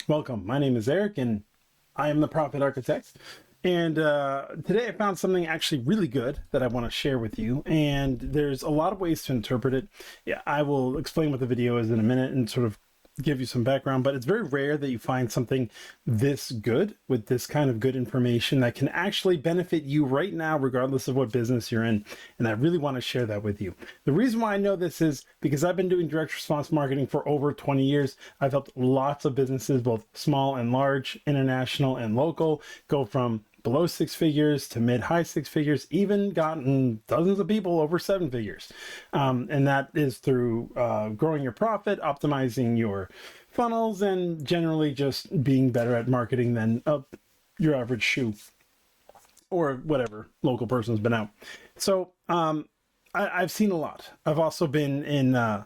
Welcome. My name is Eric, and I am the Profit Architect. And today I found something actually really good that I want to share with you. And there's a lot of ways to interpret it. Yeah, I will explain what the video is in a minute and sort of give you some background, but it's very rare that you find something this good with this kind of good information that can actually benefit you right now, regardless of what business you're in. And I really want to share that with you. The reason why I know this is because I've been doing direct response marketing for over 20 years. I've helped lots of businesses, both small and large, international and local, go from below six figures to mid-high six figures, even gotten dozens of people over seven figures. And that is through growing your profit, optimizing your funnels, and generally just being better at marketing than your average shoe or whatever local person's been out. So I've seen a lot. I've also been in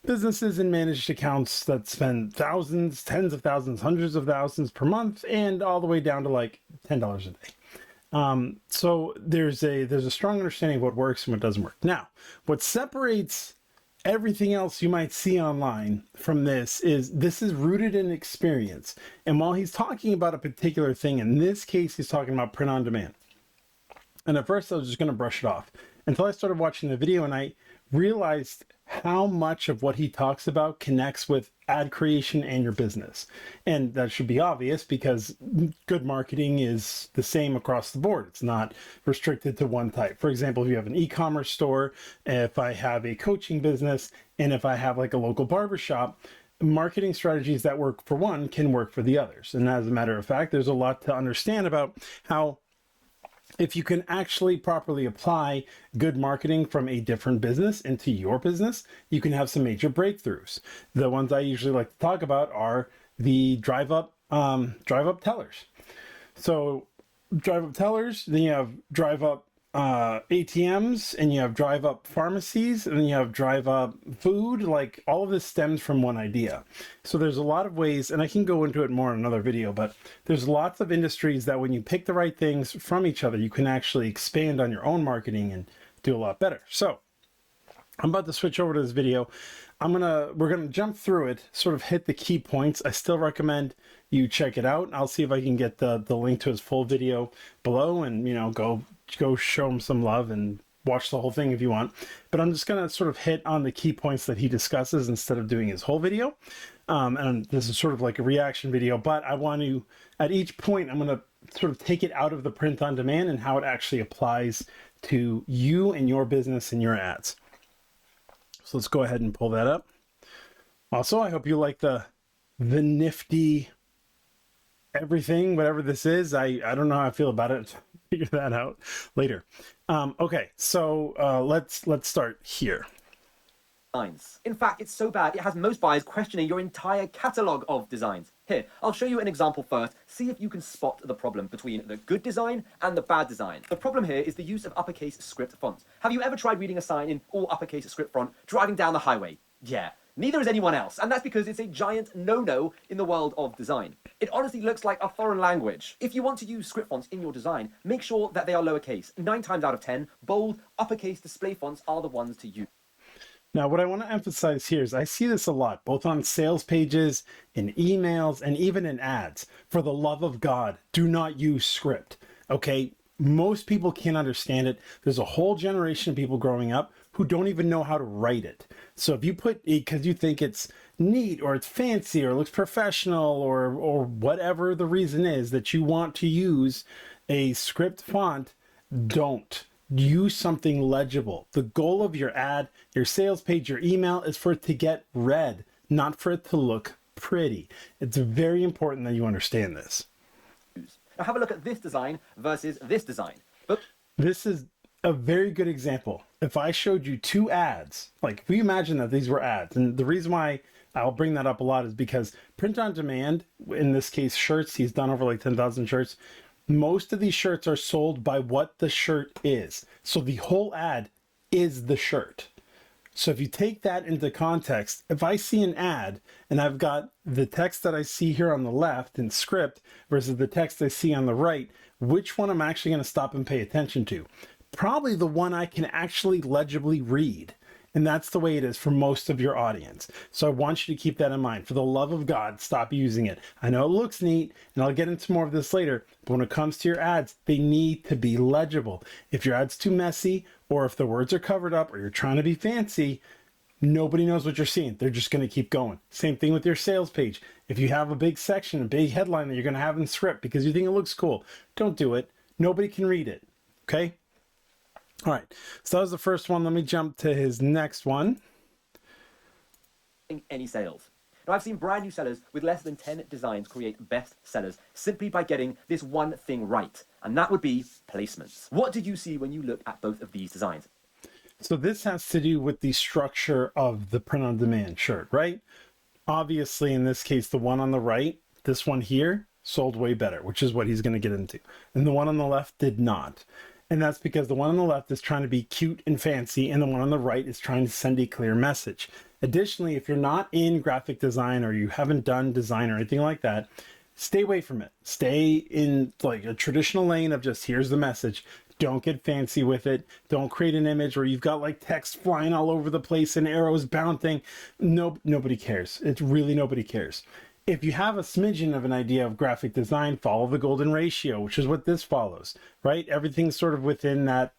businesses and managed accounts that spend thousands, tens of thousands, hundreds of thousands per month, and all the way down to like $10 a day. So there's a strong understanding of what works and what doesn't work. Now, what separates everything else you might see online from this is rooted in experience. And while he's talking about a particular thing, in this case, he's talking about print on demand. And at first I was just going to brush it off until I started watching the video and I realized how much of what he talks about connects with ad creation and your business. And that should be obvious because good marketing is the same across the board. It's not restricted to one type. For example, if you have an e-commerce store, if I have a coaching business, and if I have like a local barbershop, marketing strategies that work for one can work for the others. And as a matter of fact, there's a lot to understand about how if you can actually properly apply good marketing from a different business into your business, you can have some major breakthroughs. The ones I usually like to talk about are the drive up tellers. So drive up tellers, then you have drive up ATMs, and you have drive up pharmacies, and then you have drive up food. Like all of this stems from one idea. So there's a lot of ways, and I can go into it more in another video, but there's lots of industries that when you pick the right things from each other, you can actually expand on your own marketing and do a lot better. So I'm about to switch over to this video. We're gonna jump through it, sort of hit the key points. I still recommend you check it out. I'll see if I can get the link to his full video below, and go show him some love and watch the whole thing if you want. But I'm just gonna sort of hit on the key points that he discusses instead of doing his whole video. And this is sort of like a reaction video, but I want to, at each point, I'm gonna sort of take it out of the print on demand and how it actually applies to you and your business and your ads. So let's go ahead and pull that up. Also, I hope you like the nifty everything, whatever this is. I don't know how I feel about it. Figure that out later. Okay, so let's start here. Designs. In fact, it's so bad, it has most buyers questioning your entire catalog of designs. Here, I'll show you an example first. See if you can spot the problem between the good design and the bad design. The problem here is the use of uppercase script fonts. Have you ever tried reading a sign in all uppercase script font driving down the highway? Yeah. Neither is anyone else, and that's because it's a giant no-no in the world of design. It honestly looks like a foreign language. If you want to use script fonts in your design, make sure that they are lowercase. 9 times out of 10, bold, uppercase display fonts are the ones to use. Now, what I want to emphasize here is I see this a lot, both on sales pages, in emails, and even in ads. For the love of God, do not use script, okay? Most people can't understand it. There's a whole generation of people growing up who don't even know how to write it. So if you put it because you think it's neat or it's fancy or looks professional or whatever the reason is that you want to use a script font, don't. Use something legible. The goal of your ad, your sales page, your email is for it to get read, not for it to look pretty. It's very important that you understand this. Now have a look at this design versus this design. This is a very good example. If I showed you two ads, like if we imagine that these were ads, and the reason why I'll bring that up a lot is because print on demand, in this case shirts, he's done over like 10,000 shirts. Most of these shirts are sold by what the shirt is. So the whole ad is the shirt. So if you take that into context, if I see an ad and I've got the text that I see here on the left in script versus the text I see on the right, which one I'm actually going to stop and pay attention to? Probably the one I can actually legibly read. And that's the way it is for most of your audience. So I want you to keep that in mind. For the love of God, stop using it. I know it looks neat, and I'll get into more of this later, but when it comes to your ads, they need to be legible. If your ad's too messy, or if the words are covered up, or you're trying to be fancy, nobody knows what you're seeing. They're just going to keep going. Same thing with your sales page. If you have a big section, a big headline that you're going to have in script because you think it looks cool, don't do it. Nobody can read it. Okay? All right. So that was the first one. Let me jump to his next one. Any sales. Now, I've seen brand new sellers with less than 10 designs create best sellers simply by getting this one thing right, and that would be placements. What did you see when you looked at both of these designs? So this has to do with the structure of the print on demand shirt, right? Obviously, in this case, the one on the right, this one here, sold way better, which is what he's going to get into. And the one on the left did not. And that's because the one on the left is trying to be cute and fancy, and the one on the right is trying to send a clear message. Additionally, if you're not in graphic design or you haven't done design or anything like that, stay away from it. Stay in like a traditional lane of just here's the message. Don't get fancy with it. Don't create an image where you've got like text flying all over the place and arrows bouncing. No, nobody cares. It's really nobody cares. If you have a smidgen of an idea of graphic design, follow the golden ratio, which is what this follows, right? Everything's sort of within that,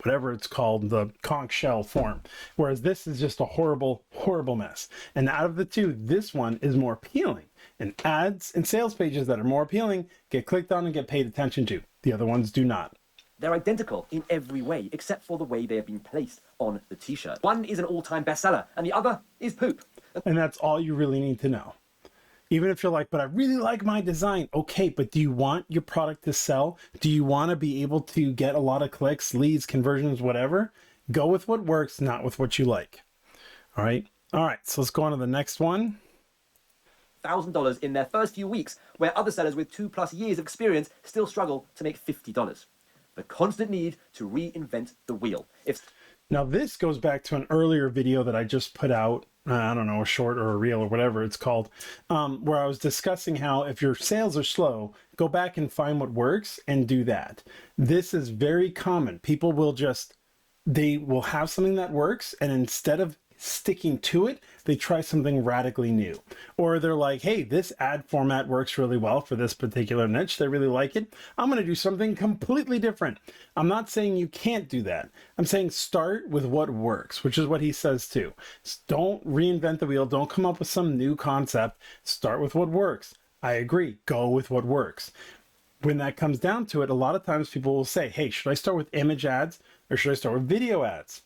whatever it's called, the conch shell form. Whereas this is just a horrible, horrible mess. And out of the two, this one is more appealing. And ads and sales pages that are more appealing get clicked on and get paid attention to. The other ones do not. They're identical in every way, except for the way they have been placed on the t-shirt. One is an all-time bestseller, and the other is poop. And that's all you really need to know. Even if you're like, but I really like my design. Okay, but do you want your product to sell? Do you want to be able to get a lot of clicks, leads, conversions, whatever? Go with what works, not with what you like. All right. All right. So let's go on to the next one. $1,000 in their first few weeks, where other sellers with 2+ years of experience still struggle to make $50. The constant need to reinvent the wheel. Now this goes back to an earlier video that I just put out. I don't know, a short or a reel or whatever it's called, where I was discussing how if your sales are slow, go back and find what works and do that. This is very common. People will they will have something that works, and instead of sticking to it, they try something radically new. Or they're like, hey, this ad format works really well for this particular niche. They really like it. I'm going to do something completely different. I'm not saying you can't do that. I'm saying start with what works, which is what he says too. Don't reinvent the wheel. Don't come up with some new concept. Start with what works. I agree. Go with what works. When that comes down to it, a lot of times people will say, hey, should I start with image ads or should I start with video ads?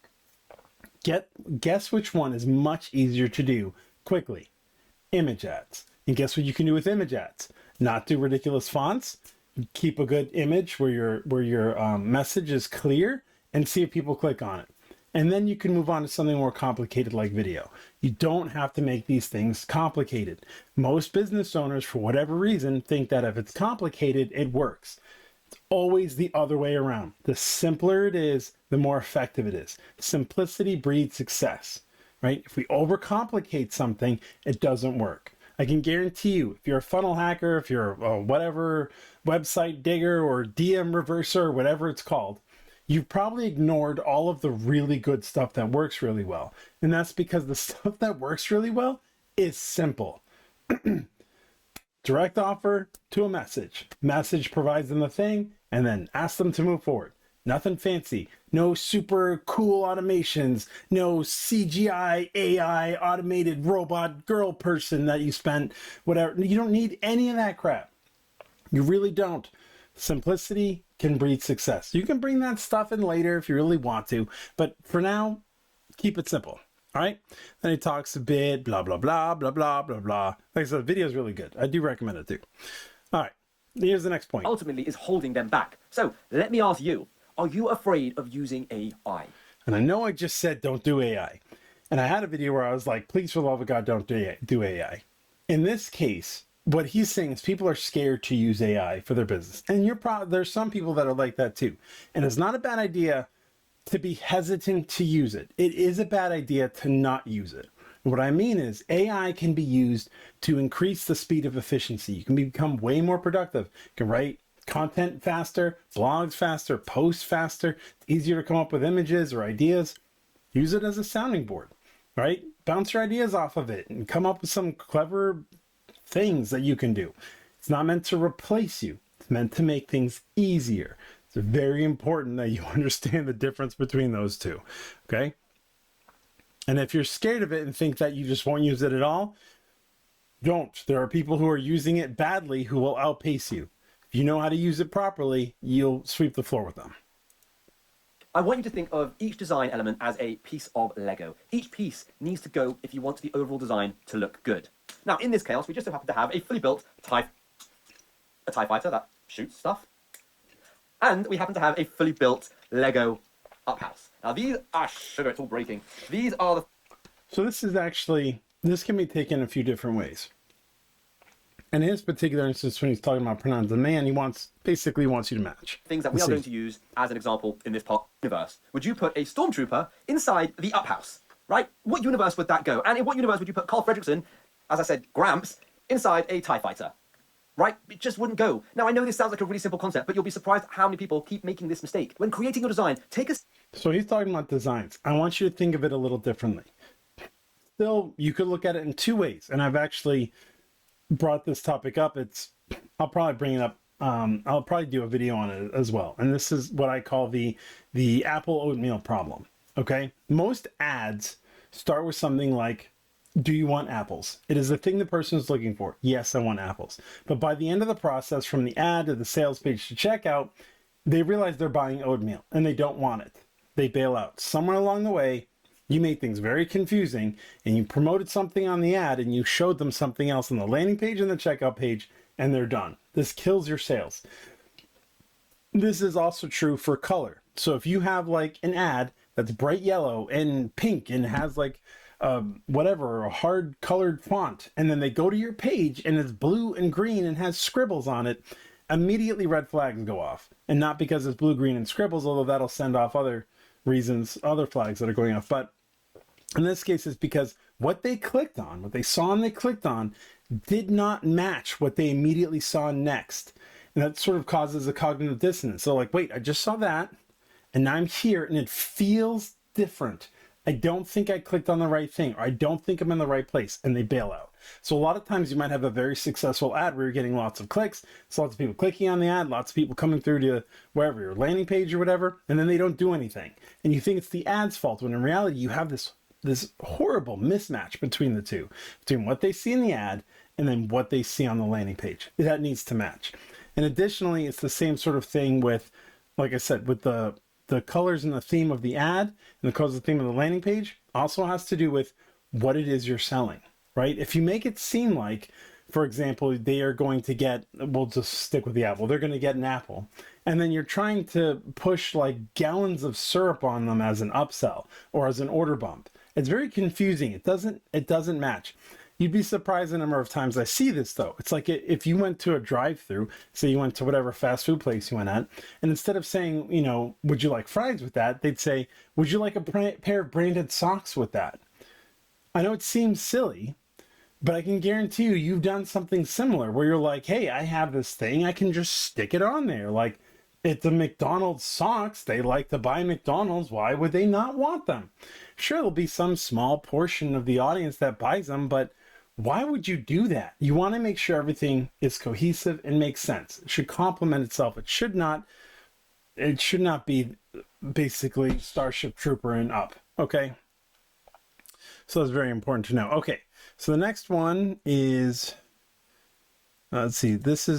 Guess which one is much easier to do quickly? Image ads. And guess what you can do with image ads? Not do ridiculous fonts. Keep a good image where your message is clear and see if people click on it. And then you can move on to something more complicated like video. You don't have to make these things complicated. Most business owners, for whatever reason, think that if it's complicated, it works. It's always the other way around. The simpler it is, the more effective it is. Simplicity breeds success, right? If we overcomplicate something, it doesn't work. I can guarantee you, if you're a funnel hacker, if you're a whatever website digger or DM reverser or whatever it's called, you've probably ignored all of the really good stuff that works really well. And that's because the stuff that works really well is simple. Direct offer to a message. Message provides them the thing, and then ask them to move forward. Nothing fancy. No super cool automations. No CGI, AI, automated robot girl person that you spent, whatever. You don't need any of that crap. You really don't. Simplicity can breed success. You can bring that stuff in later if you really want to, but for now, keep it simple. All right. Then he talks a bit, blah, blah, blah, blah, blah, blah, blah. Like I said, the video is really good. I do recommend it too. All right. Here's the next point. Ultimately is holding them back. So let me ask you, are you afraid of using AI? And I know I just said don't do AI. And I had a video where I was like, please, for the love of God, don't do AI. In this case, what he's saying is people are scared to use AI for their business. And there's some people that are like that too. And it's not a bad idea to be hesitant to use it. It is a bad idea to not use it. And what I mean is AI can be used to increase the speed of efficiency. You can become way more productive. You can write content faster, blogs faster, posts faster. It's easier to come up with images or ideas. Use it as a sounding board, right? Bounce your ideas off of it and come up with some clever things that you can do. It's not meant to replace you. It's meant to make things easier. It's very important that you understand the difference between those two, okay? And if you're scared of it and think that you just won't use it at all, don't. There are people who are using it badly who will outpace you. If you know how to use it properly, you'll sweep the floor with them. I want you to think of each design element as a piece of Lego. Each piece needs to go if you want the overall design to look good. Now, in this chaos, we just so happen to have a fully built TIE fighter that shoots stuff. And we happen to have a fully built Lego uphouse. Now, these are sugar, it's all breaking. These are the... So this can be taken a few different ways. In his particular instance, when he's talking about pronoun demand, he basically wants you to match. things that we are going to use as an example in this part universe. Would you put a stormtrooper inside the uphouse, right? What universe would that go? And in what universe would you put Carl Fredricksen, as I said, Gramps, inside a TIE fighter? Right? It just wouldn't go. Now, I know this sounds like a really simple concept, but you'll be surprised how many people keep making this mistake. When creating your design, take a... So he's talking about designs. I want you to think of it a little differently. Still, you could look at it in two ways, and I've actually brought this topic up. I'll probably bring it up. I'll probably do a video on it as well. And this is what I call the apple oatmeal problem. Okay. Most ads start with something like, do you want apples? It is the thing the person is looking for. Yes, I want apples. But by the end of the process, from the ad to the sales page to checkout, they realize they're buying oatmeal and they don't want it. They bail out. Somewhere along the way, you made things very confusing and you promoted something on the ad and you showed them something else on the landing page and the checkout page, and they're done. This kills your sales. This is also true for color. So if you have like an ad that's bright yellow and pink and has like whatever, a hard colored font, and then they go to your page and it's blue and green and has scribbles on it, immediately red flags go off. And not because it's blue, green, and scribbles, although that'll send off other reasons, other flags that are going off. But in this case, it's because what they clicked on, what they saw and they clicked on, did not match what they immediately saw next. And that sort of causes a cognitive dissonance. So like, wait, I just saw that, and now I'm here, and it feels different. I don't think I clicked on the right thing, or I don't think I'm in the right place, and they bail out. So a lot of times you might have a very successful ad where you're getting lots of clicks, so lots of people clicking on the ad, lots of people coming through to wherever, your landing page or whatever, and then they don't do anything. And you think it's the ad's fault, when in reality you have this horrible mismatch between the two, between what they see in the ad and then what they see on the landing page. That needs to match. And additionally, it's the same sort of thing with, like I said, with the colors and the theme of the ad and the colors and the theme of the landing page also has to do with what it is you're selling, right? If you make it seem like, for example, they are going to get, we'll just stick with the apple, they're going to get an apple, and then you're trying to push like gallons of syrup on them as an upsell or as an order bump, it's very confusing. It doesn't match. You'd be surprised the number of times I see this, though. It's like if you went to a drive-through, say you went to whatever fast food place you went at, and instead of saying, would you like fries with that, they'd say, would you like a pair of branded socks with that? I know it seems silly, but I can guarantee you've done something similar where you're like, hey, I have this thing, I can just stick it on there. Like, it's a McDonald's socks. They like to buy McDonald's. Why would they not want them? Sure, there'll be some small portion of the audience that buys them, but why would you do that? You want to make sure everything is cohesive and makes sense. It should complement itself. It should not be basically Starship Trooper and up. Okay. So that's very important to know. Okay. So the next one is, let's see, this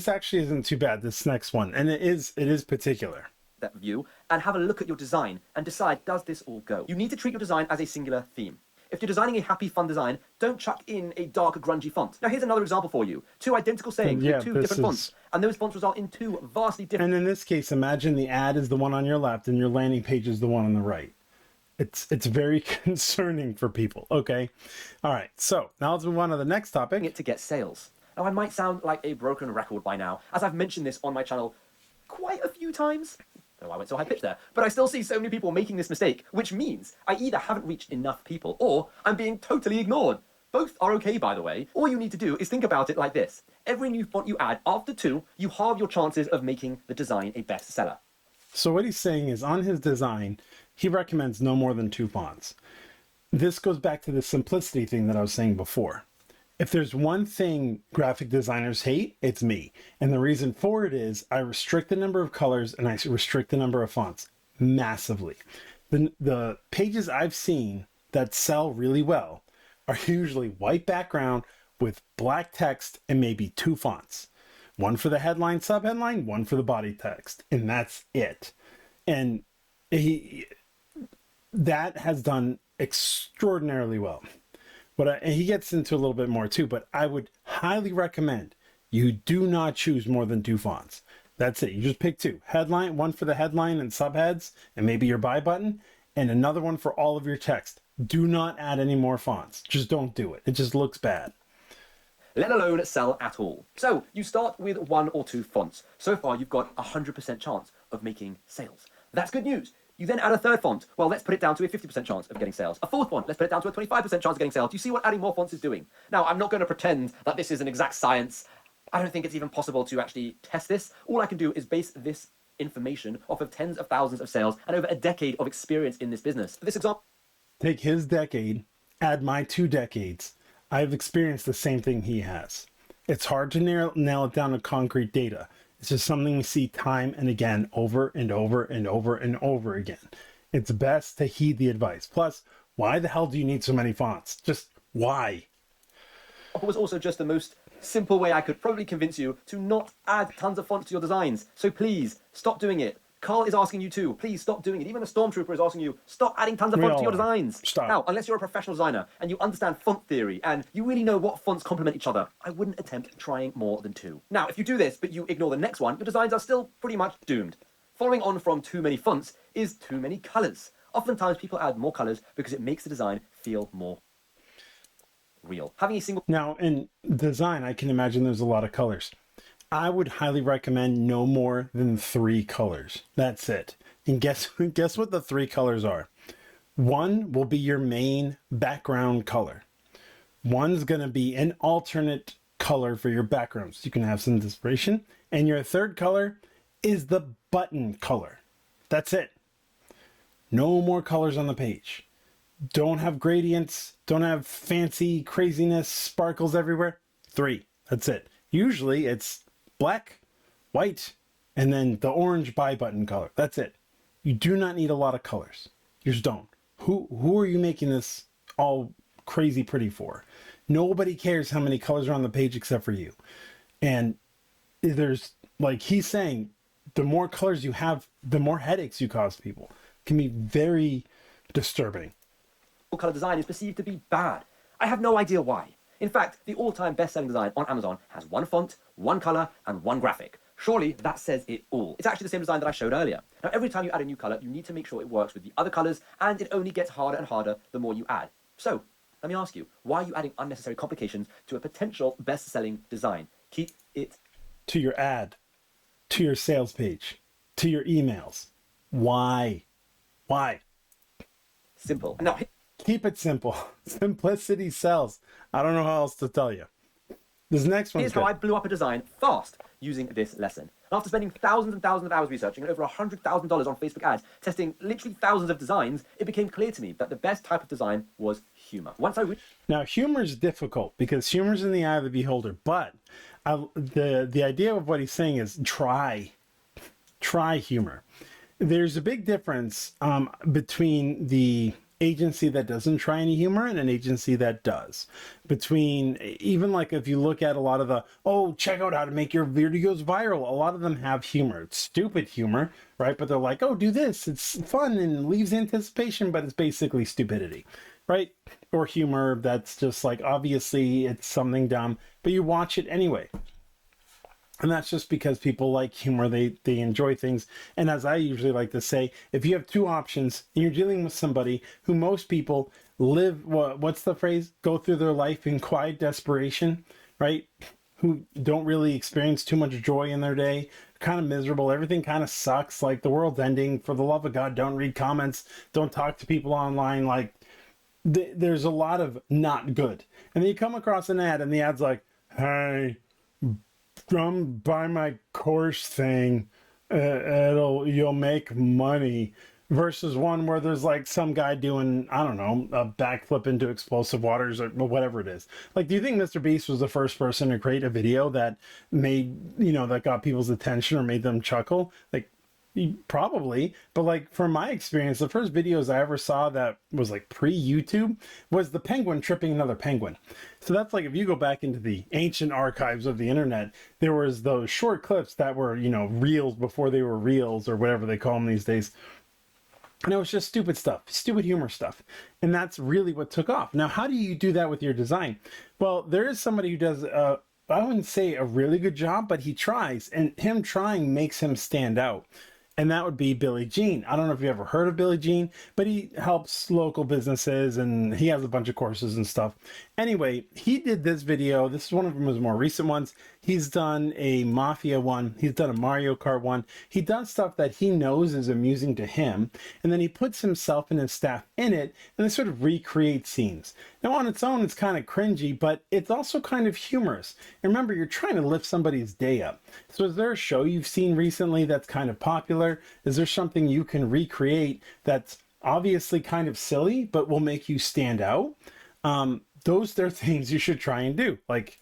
actually isn't too bad, this next one. And it is particular. That view and have a look at your design and decide, does this all go? You need to treat your design as a singular theme. If you're designing a happy, fun design, don't chuck in a dark, grungy font. Now, here's another example for you. Two identical sayings with two different fonts, and those fonts result in two vastly different... And in this case, imagine the ad is the one on your left and your landing page is the one on the right. It's very concerning for people, okay? All right, so now let's move on to the next topic. ...it to get sales. Now, I might sound like a broken record by now, as I've mentioned this on my channel quite a few times. Oh, I went so high pitch there. But I still see so many people making this mistake, which means I either haven't reached enough people or I'm being totally ignored. Both are okay, by the way. All you need to do is think about it like this. Every new font you add after 2, you halve your chances of making the design a bestseller. So what he's saying is on his design, he recommends no more than 2 fonts. This goes back to the simplicity thing that I was saying before. If there's one thing graphic designers hate, it's me. And the reason for it is I restrict the number of colors and I restrict the number of fonts massively. The pages I've seen that sell really well are usually white background with black text and maybe 2 fonts. One for the headline, subheadline, one for the body text. And that's it. And that has done extraordinarily well. And he gets into a little bit more too, but I would highly recommend you do not choose more than 2 fonts. That's it. You just pick 2. Headline, one for the headline and subheads, and maybe your buy button, and another one for all of your text. Do not add any more fonts. Just don't do it. It just looks bad. Let alone sell at all. So you start with 1 or 2 fonts. So far, you've got a 100% chance of making sales. That's good news. You then add a 3rd font. Well, let's put it down to a 50% chance of getting sales. A 4th font, let's put it down to a 25% chance of getting sales. Do you see what adding more fonts is doing? Now, I'm not going to pretend that this is an exact science. I don't think it's even possible to actually test this. All I can do is base this information off of tens of thousands of sales and over a decade of experience in this business. For this example, take his decade, add my 2 decades. I've experienced the same thing he has. It's hard to nail it down to concrete data. It's just something we see time and again, over and over and over and over again. It's best to heed the advice. Plus, why the hell do you need so many fonts? Just why? it was also just the most simple way I could probably convince you to not add tons of fonts to your designs. So please, stop doing it. Carl is asking you to. Please stop doing it. Even the Stormtrooper is asking you, stop adding tons of fonts to your designs. Stop. Now, unless you're a professional designer and you understand font theory and you really know what fonts complement each other, I wouldn't attempt trying more than 2. Now, if you do this, but you ignore the next one, your designs are still pretty much doomed. Following on from too many fonts is too many colors. Oftentimes, people add more colors because it makes the design feel more real. Having a single... Now, in design, I can imagine there's a lot of colors. I would highly recommend no more than 3 colors. That's it. And guess what the 3 colors are? One will be your main background color. One's going to be an alternate color for your background, so you can have some inspiration. And your third color is the button color. That's it. No more colors on the page. Don't have gradients. Don't have fancy craziness, sparkles everywhere. 3. That's it. Usually it's black, white, and then the orange buy button color. That's it. You do not need a lot of colors. You just don't. Who are you making this all crazy pretty for? Nobody cares how many colors are on the page except for you. And there's, like he's saying, the more colors you have, the more headaches you cause people. It can be very disturbing. color design is perceived to be bad. I have no idea why. In fact, the all-time best-selling design on Amazon has 1 font, 1 color, and 1 graphic. Surely that says it all. It's actually the same design that I showed earlier. Now, every time you add a new color, you need to make sure it works with the other colors, and it only gets harder and harder the more you add. So, let me ask you, why are you adding unnecessary complications to a potential best-selling design? Keep it to your ad, to your sales page, to your emails. Why? Why? simple. Now, Keep it simple. Simplicity sells. I don't know how else to tell you. This next one's here's how I blew up a design fast using this lesson. After spending thousands and thousands of hours researching and over $100,000 on Facebook ads, testing literally thousands of designs, it became clear to me that the best type of design was humor. Now, humor is difficult because humor's in the eye of the beholder, but the idea of what he's saying is try humor. There's a big difference between the agency that doesn't try any humor and an agency that does. Between, even like if you look at a lot of the, oh, check out how to make your videos viral, a lot of them have humor. It's stupid humor, right? But they're like, oh, do this, it's fun and leaves anticipation, but it's basically stupidity, right? Or humor that's just like, obviously it's something dumb, but you watch it anyway. And that's just because people like humor, they enjoy things. And as I usually like to say, if you have 2 options and you're dealing with somebody who most people live, what's the phrase? Go through their life in quiet desperation, right? Who don't really experience too much joy in their day, kind of miserable, everything kind of sucks, like the world's ending, for the love of God, don't read comments, don't talk to people online, like there's a lot of not good. And then you come across an ad and the ad's like, hey, come buy my course thing, you'll make money. versus one where there's like some guy doing, I don't know, a backflip into explosive waters or whatever it is. Like, do you think Mr. Beast was the first person to create a video that made, that got people's attention or made them chuckle? Like, probably, but like from my experience, the first videos I ever saw that was like pre-YouTube was the penguin tripping another penguin. So that's like, if you go back into the ancient archives of the internet, there was those short clips that were, reels before they were reels or whatever they call them these days. And it was just stupid stuff, stupid humor stuff. And that's really what took off. Now, how do you do that with your design? Well, there is somebody who does, I wouldn't say a really good job, but he tries, and him trying makes him stand out. And that would be Billy Jean. I don't know if you ever heard of Billy Jean, but he helps local businesses and he has a bunch of courses and stuff. Anyway, he did this video. This is one of his more recent ones. He's done a Mafia one. He's done a Mario Kart one. He does stuff that he knows is amusing to him. And then he puts himself and his staff in it and they sort of recreate scenes. Now, on its own, it's kind of cringy, but it's also kind of humorous. And remember, you're trying to lift somebody's day up. So is there a show you've seen recently that's kind of popular? Is there something you can recreate that's obviously kind of silly, but will make you stand out? Those are things you should try and do. Like,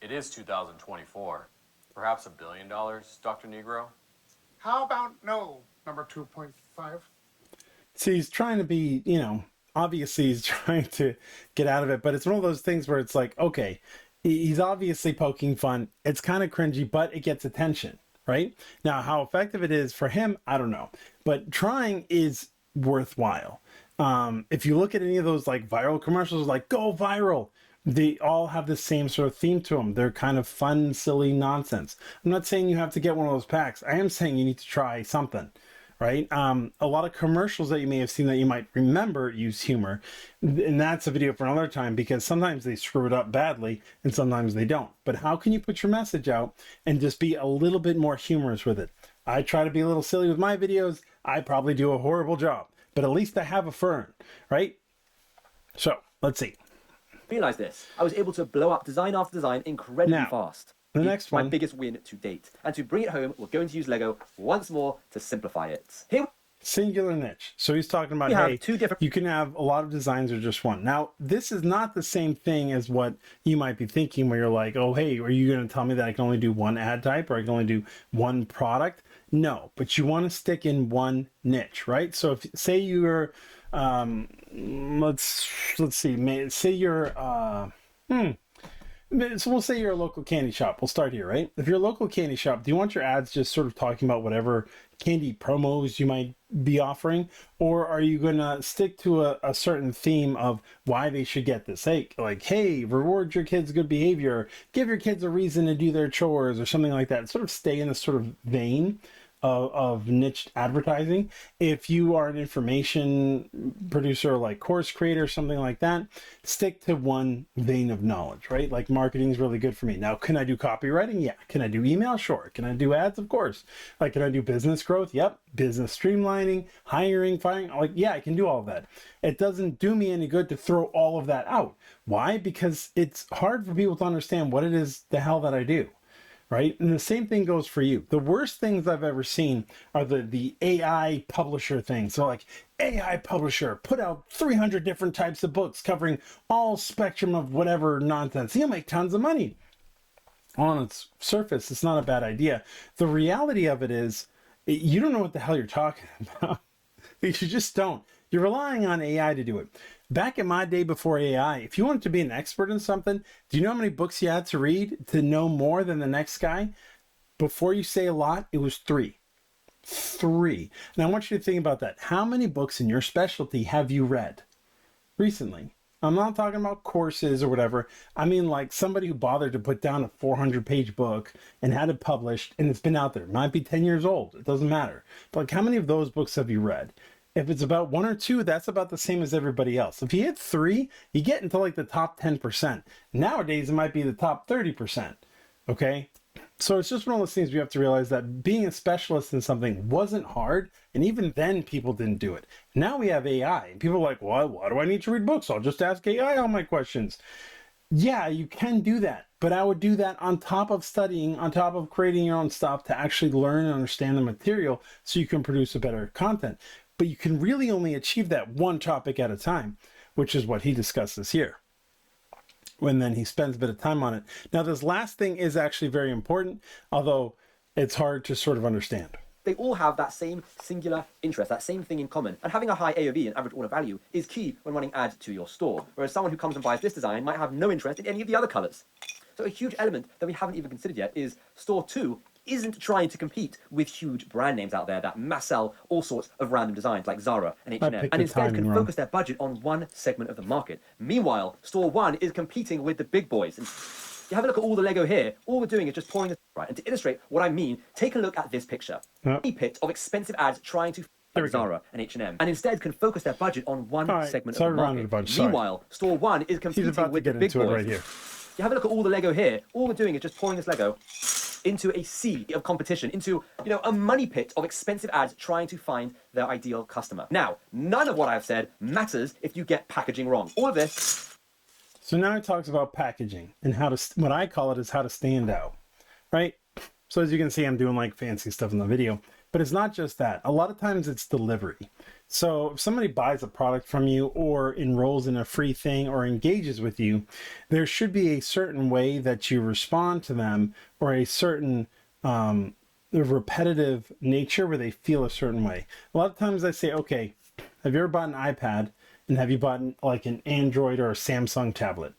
it is 2024. Perhaps $1 billion, Dr. Negro? How about no, number 2.5? see, he's trying to be, obviously he's trying to get out of it, but it's one of those things where it's like, okay, he's obviously poking fun. It's kind of cringy, but it gets attention, right? Now, how effective it is for him, I don't know, but trying is worthwhile. If you look at any of those like viral commercials, like go viral, they all have the same sort of theme to them. They're kind of fun, silly nonsense. I'm not saying you have to get one of those packs. I am saying you need to try something, right? A lot of commercials that you may have seen that you might remember use humor. And that's a video for another time because sometimes they screw it up badly and sometimes they don't. But how can you put your message out and just be a little bit more humorous with it? I try to be a little silly with my videos. I probably do a horrible job, but at least I have a fern, right? So let's see. Realize this. I was able to blow up design after design incredibly Now, fast. the It's next my one. biggest win to date. And to bring it home, we're going to use Lego once more to simplify it. Here Singular niche. So he's talking about, we have hey, two different. you can have a lot of designs or just one. Now, this is not the same thing as what you might be thinking where you're like, oh, hey, are you going to tell me that I can only do one ad type or I can only do one product? No, but you want to stick in one niche, right? So if say you're, let's see, say you're, so we'll say you're a local candy shop. We'll start here, right? If you're a local candy shop, do you want your ads just sort of talking about whatever candy promos you might be offering? Or are you going to stick to a certain theme of why they should get this? Like, hey, reward your kids good behavior, give your kids a reason to do their chores or something like that. Sort of stay in this sort of vein of niche advertising. If you are an information producer, like course creator, something like that, stick to one vein of knowledge, right? Like marketing is really good for me. Now, can I do copywriting? Yeah. Can I do email? Sure. Can I do ads? Of course. Like, can I do business growth? Yep. Business streamlining, hiring, firing. Like, yeah, I can do all of that. It doesn't do me any good to throw all of that out. Why? Because it's hard for people to understand what it is the hell that I do. Right? And the same thing goes for you. The worst things I've ever seen are the AI publisher things. So like AI publisher, put out 300 different types of books covering all spectrum of whatever nonsense. You'll make tons of money. On its surface, it's not a bad idea. The reality of it is you don't know what the hell you're talking about. You just don't. You're relying on AI to do it. Back in my day before AI, if you wanted to be an expert in something, do you know how many books you had to read to know more than the next guy? Before you say a lot, it was 3. 3. And I want you to think about that. How many books in your specialty have you read recently? I'm not talking about courses or whatever. I mean like somebody who bothered to put down a 400-page book and had it published and it's been out there. It might be 10 years old. It doesn't matter. But like how many of those books have you read? If it's about 1 or 2, that's about the same as everybody else. If you hit 3, you get into like the top 10%. Nowadays, it might be the top 30%. Okay? So it's just one of those things we have to realize that being a specialist in something wasn't hard. And even then, people didn't do it. Now we have AI. And people are like, well, why do I need to read books? I'll just ask AI all my questions. Yeah, you can do that, but I would do that on top of studying, on top of creating your own stuff to actually learn and understand the material so you can produce a better content. But you can really only achieve that one topic at a time, which is what he discusses here. And then he spends a bit of time on it. Now, this last thing is actually very important, although it's hard to sort of understand. They all have that same singular interest, that same thing in common. And having a high AOV, an average order value, is key when running ads to your store. Whereas someone who comes and buys this design might have no interest in any of the other colors. So a huge element that we haven't even considered yet is store 2 isn't trying to compete with huge brand names out there that mass sell all sorts of random designs like Zara and H&M, and instead can focus their budget on one segment of the market. Meanwhile, store 1 is competing with the big boys. And you have a look at all the Lego here. All we're doing is just pouring this right. And to illustrate what I mean, take a look at this picture. A pit of expensive ads trying to like Zara and H&M, and instead can focus their budget on one segment of the market. Meanwhile, store 1 is competing with the big boys. Right here. You have a look at all the Lego here. All we're doing is just pouring this Lego into a sea of competition, into a money pit of expensive ads trying to find their ideal customer. Now, none of what I've said matters if you get packaging wrong. All of this. So now he talks about packaging and how to, what I call it is how to stand out, right? So as you can see, I'm doing like fancy stuff in the video, but it's not just that. A lot of times it's delivery. So if somebody buys a product from you or enrolls in a free thing or engages with you, there should be a certain way that you respond to them, or a certain repetitive nature where they feel a certain way. A lot of times I say, okay, have you ever bought an iPad, and have you bought like an Android or a Samsung tablet?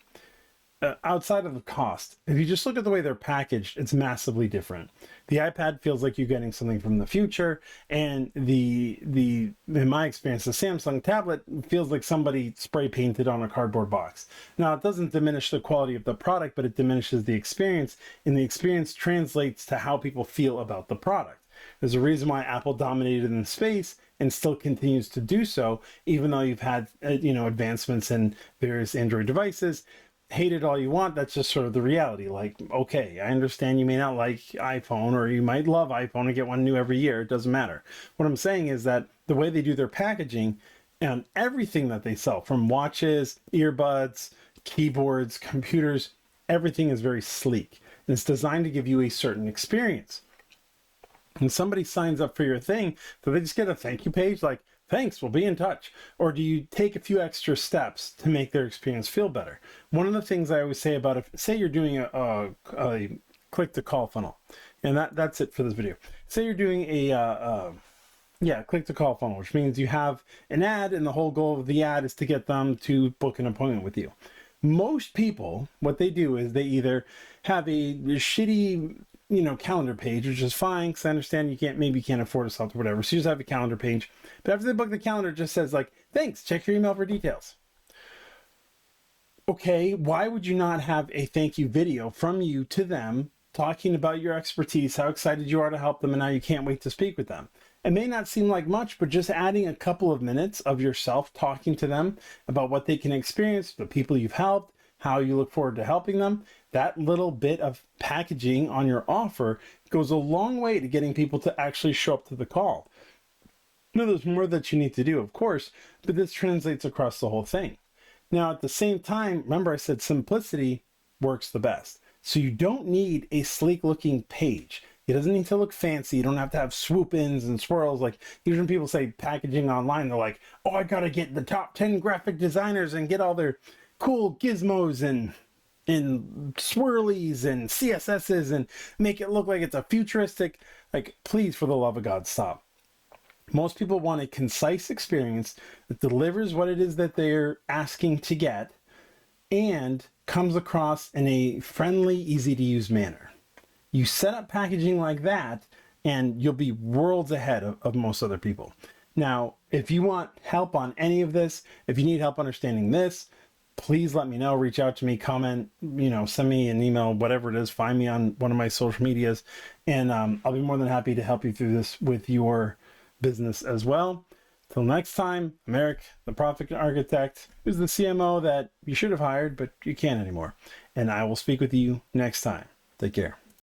Outside of the cost, if you just look at the way they're packaged, it's massively different. The iPad feels like you're getting something from the future, and in my experience, the Samsung tablet feels like somebody spray painted on a cardboard box. Now, it doesn't diminish the quality of the product, but it diminishes the experience, and the experience translates to how people feel about the product. There's a reason why Apple dominated in the space and still continues to do so, even though you've had advancements in various Android devices. Hate it all you want, that's just sort of the reality. Like, okay, I understand you may not like iPhone, or you might love iPhone and get one new every year. It doesn't matter. What I'm saying is that the way they do their packaging and everything that they sell, from watches, earbuds, keyboards, computers, everything is very sleek. And it's designed to give you a certain experience. And somebody signs up for your thing, do they just get a thank you page like, thanks, we'll be in touch? Or do you take a few extra steps to make their experience feel better? One of the things I always say about, say you're doing a click to call funnel, and that's it for this video. Say you're doing a click to call funnel, which means you have an ad, and the whole goal of the ad is to get them to book an appointment with you. Most people, what they do is they either have a shitty calendar page, which is fine, because I understand you can't afford a software or whatever, so you just have a calendar page. But after they book the calendar, it just says like, thanks, check your email for details. Okay, why would you not have a thank you video from you to them, talking about your expertise, how excited you are to help them, and how you can't wait to speak with them? It may not seem like much, but just adding a couple of minutes of yourself talking to them about what they can experience, the people you've helped, how you look forward to helping them, that little bit of packaging on your offer goes a long way to getting people to actually show up to the call. Now, there's more that you need to do, of course, but this translates across the whole thing. Now, at the same time, remember I said simplicity works the best. So you don't need a sleek looking page. It doesn't need to look fancy. You don't have to have swoop ins and swirls. Like usually when people say packaging online, they're like, oh, I got to get the top 10 graphic designers and get all their cool gizmos and swirlies and CSSs and make it look like it's a futuristic, like, please, for the love of God, stop. Most people want a concise experience that delivers what it is that they're asking to get and comes across in a friendly, easy to use manner. You set up packaging like that and you'll be worlds ahead of most other people. Now, if you want help on any of this, if you need help understanding this, please let me know. Reach out to me, comment, send me an email, whatever it is. Find me on one of my social medias, and I'll be more than happy to help you through this with your business as well. Till next time, I'm Eric, the Profit Architect, who's the CMO that you should have hired, but you can't anymore. And I will speak with you next time. Take care.